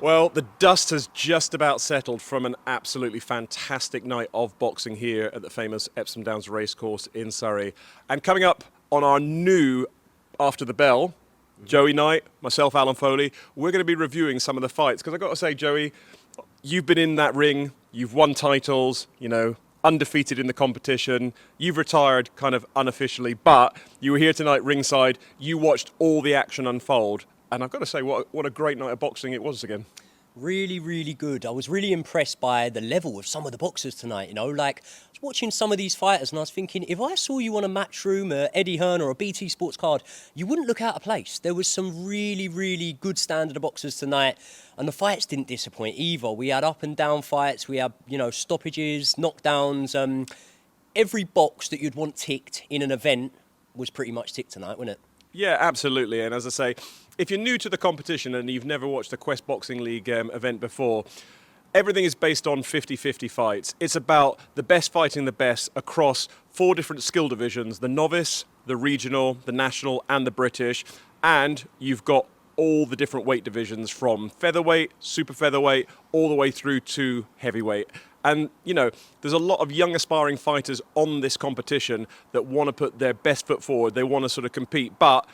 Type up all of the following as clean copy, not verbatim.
Well, the dust has just about settled from an absolutely fantastic night of boxing here at the famous Epsom Downs Racecourse in Surrey. And coming up on our new After the Bell, Joey Knight, myself, Alan Foley, we're going to be reviewing some of the fights. Because I've got to say, Joey, you've been in that ring, you've won titles, undefeated in the competition. You've retired kind of unofficially, but you were here tonight ringside. You watched all the action unfold. And I've got to say, what a great night of boxing it was again. Really, really good. I was really impressed by the level of some of the boxers tonight, Like, I was watching some of these fighters and I was thinking, if I saw you on a Matchroom, a Eddie Hearn or a BT Sports card, you wouldn't look out of place. There was some really, really good standard of boxers tonight. And the fights didn't disappoint either. We had up and down fights. We had, stoppages, knockdowns. Every box that you'd want ticked in an event was pretty much ticked tonight, wasn't it? Yeah, absolutely. And as I say, if you're new to the competition and you've never watched a Quest Boxing League event before, everything is based on 50-50 fights. It's about the best fighting the best across 4 different skill divisions: the novice, the regional, the national and the British. And you've got all the different weight divisions from featherweight, super featherweight, all the way through to heavyweight. And, there's a lot of young aspiring fighters on this competition that want to put their best foot forward. They want to sort of compete. But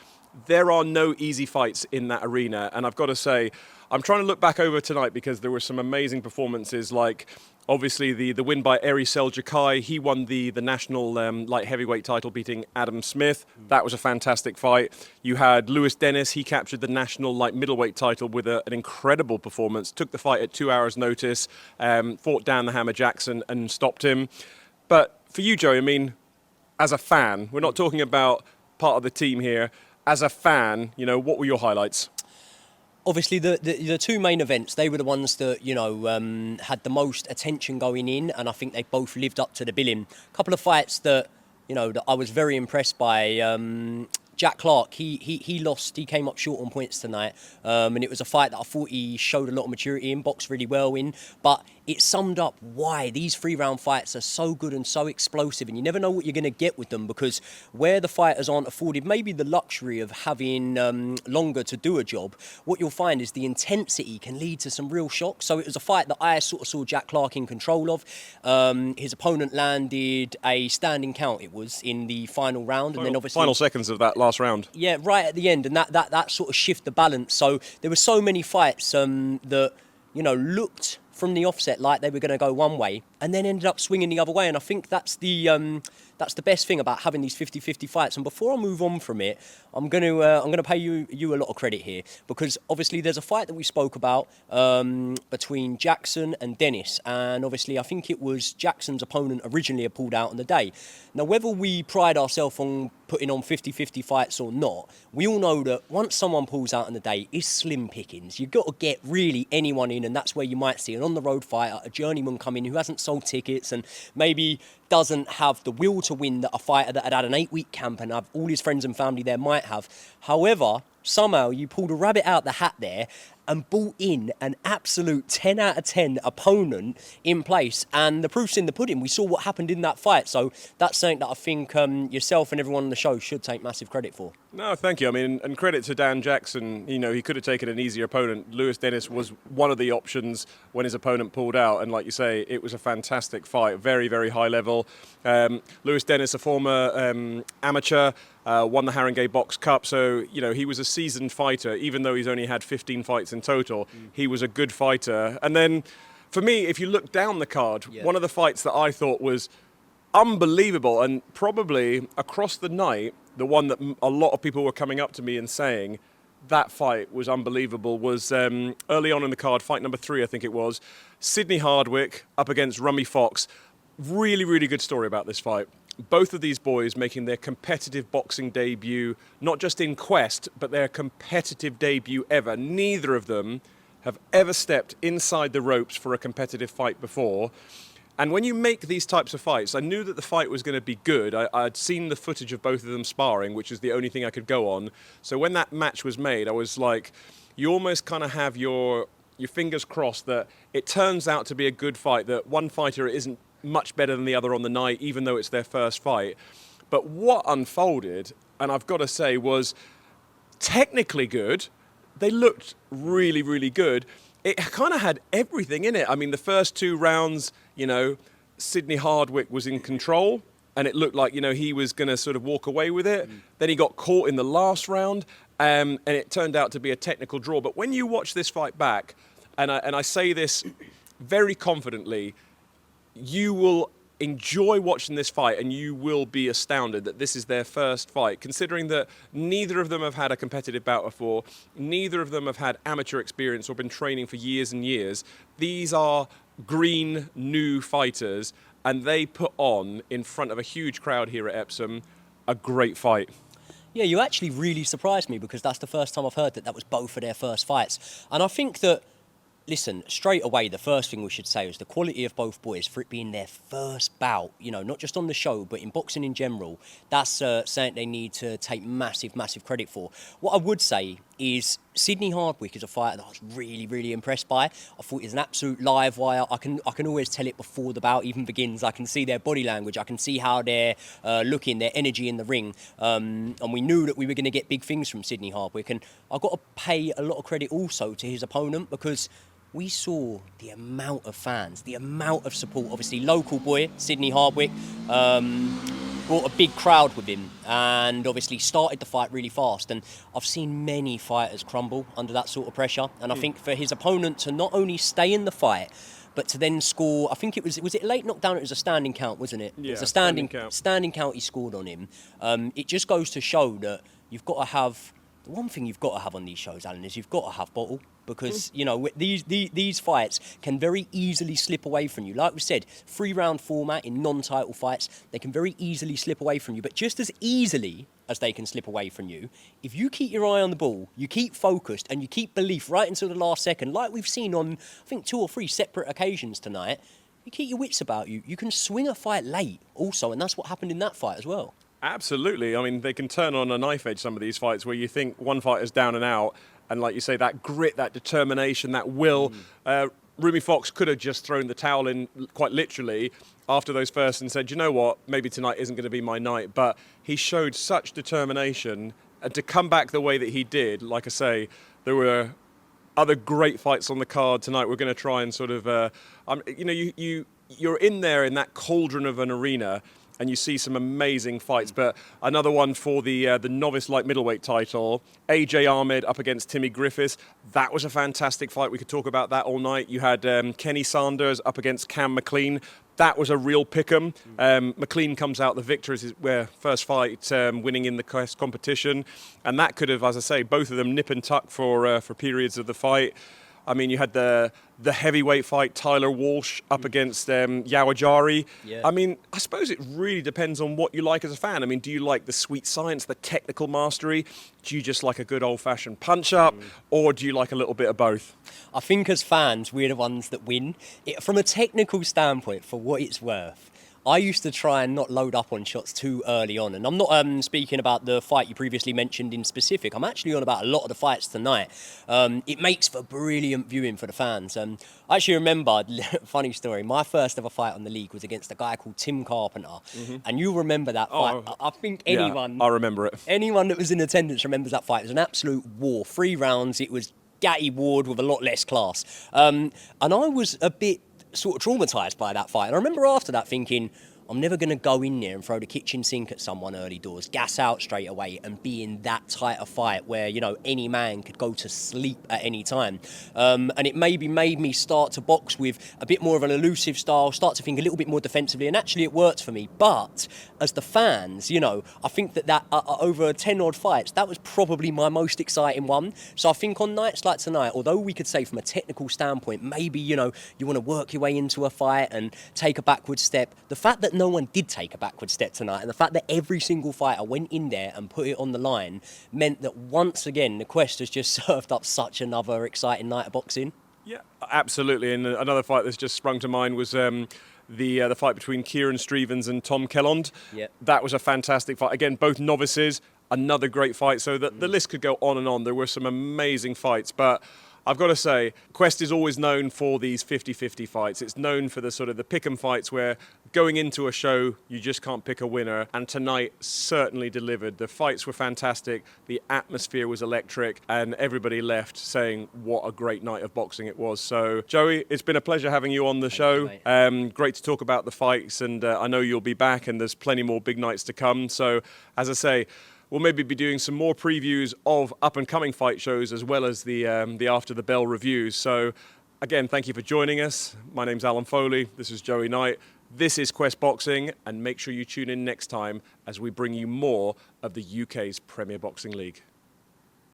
there are no easy fights in that arena. And I've got to say, I'm trying to look back over tonight because there were some amazing performances, like obviously the win by Eri Seljukai. He won the national light heavyweight title, beating Adam Smith. That was a fantastic fight. You had Lewis Dennis. He captured the national light middleweight title with an incredible performance. Took the fight at 2 hours' notice, fought Dan the Hammer Jackson and stopped him. But for you, Joey, as a fan, we're not talking about part of the team here. As a fan, what were your highlights? Obviously, the 2 main events, they were the ones that, had the most attention going in, and I think they both lived up to the billing. A couple of fights that, that I was very impressed by. Jack Clark, he lost, he came up short on points tonight, and it was a fight that I thought he showed a lot of maturity in, boxed really well in, but it summed up why these 3-round fights are so good and so explosive, and you never know what you're going to get with them, because where the fighters aren't afforded maybe the luxury of having longer to do a job, what you'll find is the intensity can lead to some real shocks. So it was a fight that I sort of saw Jack Clark in control of. His opponent landed a standing count, it was, in the final round, and then obviously final seconds of that last round. Yeah, right at the end, and that sort of shift the balance. So there were so many fights that looked from the offset like they were going to go one way and then ended up swinging the other way. And I think that's the best thing about having these 50-50 fights. And before I move on from it, I'm going to pay you a lot of credit here, because obviously there's a fight that we spoke about between Jackson and Dennis, and obviously I think it was Jackson's opponent originally had pulled out on the day. Now, whether we pride ourselves on putting on 50-50 fights or not, we all know that once someone pulls out on the day, it's slim pickings. You've got to get really anyone in, and that's where you might see an on-the-road fighter, a journeyman come in who hasn't sold tickets and maybe doesn't have the will to win that a fighter that had an 8-week camp and have all his friends and family there might have. However, somehow you pulled a rabbit out the hat there and brought in an absolute 10 out of 10 opponent in place. And the proof's in the pudding. We saw what happened in that fight. So that's something that I think yourself and everyone on the show should take massive credit for. No, thank you. And credit to Dan Jackson. He could have taken an easier opponent. Lewis Dennis was one of the options when his opponent pulled out. And like you say, it was a fantastic fight. Very, very high level. Lewis Dennis, a former amateur, won the Haringey Box Cup. So, he was a seasoned fighter. Even though he's only had 15 fights in total, he was a good fighter. And then, for me, if you look down the card, one of the fights that I thought was unbelievable, and probably across the night, the one that a lot of people were coming up to me and saying that fight was unbelievable, was early on in the card, fight number 3, I think it was, Sidney Hardwick up against Rummy Fox. Really, really good story about this fight. Both of these boys making their competitive boxing debut, not just in Quest, but their competitive debut ever. Neither of them have ever stepped inside the ropes for a competitive fight before. And when you make these types of fights, I knew that the fight was going to be good. I'd seen the footage of both of them sparring, which is the only thing I could go on. So when that match was made, I was like, you almost kind of have your fingers crossed that it turns out to be a good fight, that one fighter isn't much better than the other on the night, even though it's their first fight. But what unfolded, and I've got to say, was technically good. They looked really, really good. it kind of had everything in it. I mean, the first 2 rounds, Sidney Hardwick was in control, and it looked like, he was going to sort of walk away with it. Then he got caught in the last round, and it turned out to be a technical draw. But when you watch this fight back, and I say this very confidently, you will enjoy watching this fight, and you will be astounded that this is their first fight, considering that neither of them have had a competitive bout before, neither of them have had amateur experience or been training for years and years. These are green, new fighters, and they put on, in front of a huge crowd here at Epsom, a great fight. Yeah, you actually really surprised me, because that's the first time I've heard that was both of their first fights. And I think that, listen, straight away, the first thing we should say is the quality of both boys for it being their first bout, not just on the show, but in boxing in general. That's something they need to take massive, massive credit for. What I would say is Sidney Hardwick is a fighter that I was really, really impressed by. I thought he's an absolute live wire. I can always tell it before the bout even begins. I can see their body language. I can see how they're looking, their energy in the ring. And we knew that we were going to get big things from Sidney Hardwick. And I've got to pay a lot of credit also to his opponent, because we saw the amount of fans, the amount of support. Obviously, local boy, Sidney Hardwick, brought a big crowd with him, and obviously started the fight really fast. And I've seen many fighters crumble under that sort of pressure. And I think for his opponent to not only stay in the fight, but to then score, I think was it a late knockdown? It was a standing count, wasn't it? Yeah, it was a standing count he scored on him. It just goes to show that you've got to have, the one thing you've got to have on these shows, Alan, is you've got to have bottle. Because, these fights can very easily slip away from you. Like we said, 3-round format in non-title fights, they can very easily slip away from you. But just as easily as they can slip away from you, if you keep your eye on the ball, you keep focused, and you keep belief right until the last second, like we've seen on, I think, 2 or 3 separate occasions tonight, you keep your wits about you. You can swing a fight late also, and that's what happened in that fight as well. Absolutely. I mean, they can turn on a knife edge, some of these fights, where you think one fighter's down and out, and like you say, that grit, that determination, that will. Rumi Fox could have just thrown the towel in, quite literally, after those first, and said, you know what, maybe tonight isn't going to be my night. But he showed such determination, and to come back the way that he did, like I say, there were other great fights on the card tonight. We're going to try and sort of, you're in there in that cauldron of an arena, and you see some amazing fights. But another one for the novice light middleweight title, AJ Ahmed up against Timmy Griffiths. That was a fantastic fight. We could talk about that all night. You had Kenny Sanders up against Cam McLean. That was a real pick'em. McLean comes out the victor as his first fight, winning in the competition. And that could have, as I say, both of them nip and tuck for periods of the fight. I mean, you had the heavyweight fight, Tyler Walsh up against Yawajari. Yeah. I mean, I suppose it really depends on what you like as a fan. I mean, do you like the sweet science, the technical mastery? Do you just like a good old-fashioned punch-up? Or do you like a little bit of both? I think as fans, we're the ones that win. From a technical standpoint, for what it's worth, I used to try and not load up on shots too early on. And I'm not speaking about the fight you previously mentioned in specific. I'm actually on about a lot of the fights tonight. It makes for brilliant viewing for the fans. I actually remember, funny story, my first ever fight on the league was against a guy called Tim Carpenter. And you remember that fight. I think anyone... Yeah, I remember it. Anyone that was in attendance remembers that fight. It was an absolute war. 3 rounds. It was Gatty Ward with a lot less class. And I was a bit sort of traumatised by that fight. And I remember after that thinking, I'm never going to go in there and throw the kitchen sink at someone early doors, gas out straight away, and be in that tight a fight where, any man could go to sleep at any time. And it maybe made me start to box with a bit more of an elusive style, start to think a little bit more defensively, and actually it worked for me. But as the fans, I think that over 10 odd fights, that was probably my most exciting one. So I think on nights like tonight, although we could say from a technical standpoint, maybe, you want to work your way into a fight and take a backward step, the fact that no one did take a backward step tonight, and the fact that every single fighter went in there and put it on the line, meant that once again the Quest has just served up such another exciting night of boxing. Yeah, absolutely. And another fight that's just sprung to mind was the fight between Kieran Strevens and Tom Kellond. Yeah. That was a fantastic fight. Again, both novices, another great fight. So the list could go on and on. There were some amazing fights, but I've got to say, Quest is always known for these 50-50 fights. It's known for the sort of the pick-em fights where going into a show, you just can't pick a winner. And tonight certainly delivered. The fights were fantastic. The atmosphere was electric. And everybody left saying what a great night of boxing it was. So, Joey, it's been a pleasure having you on the show. Great to talk about the fights. And I know you'll be back and there's plenty more big nights to come. So, as I say, we'll maybe be doing some more previews of up-and-coming fight shows as well as the After the Bell reviews. So, again, thank you for joining us. My name's Alan Foley. This is Joey Knight. This is Quest Boxing, and make sure you tune in next time as we bring you more of the UK's Premier Boxing League.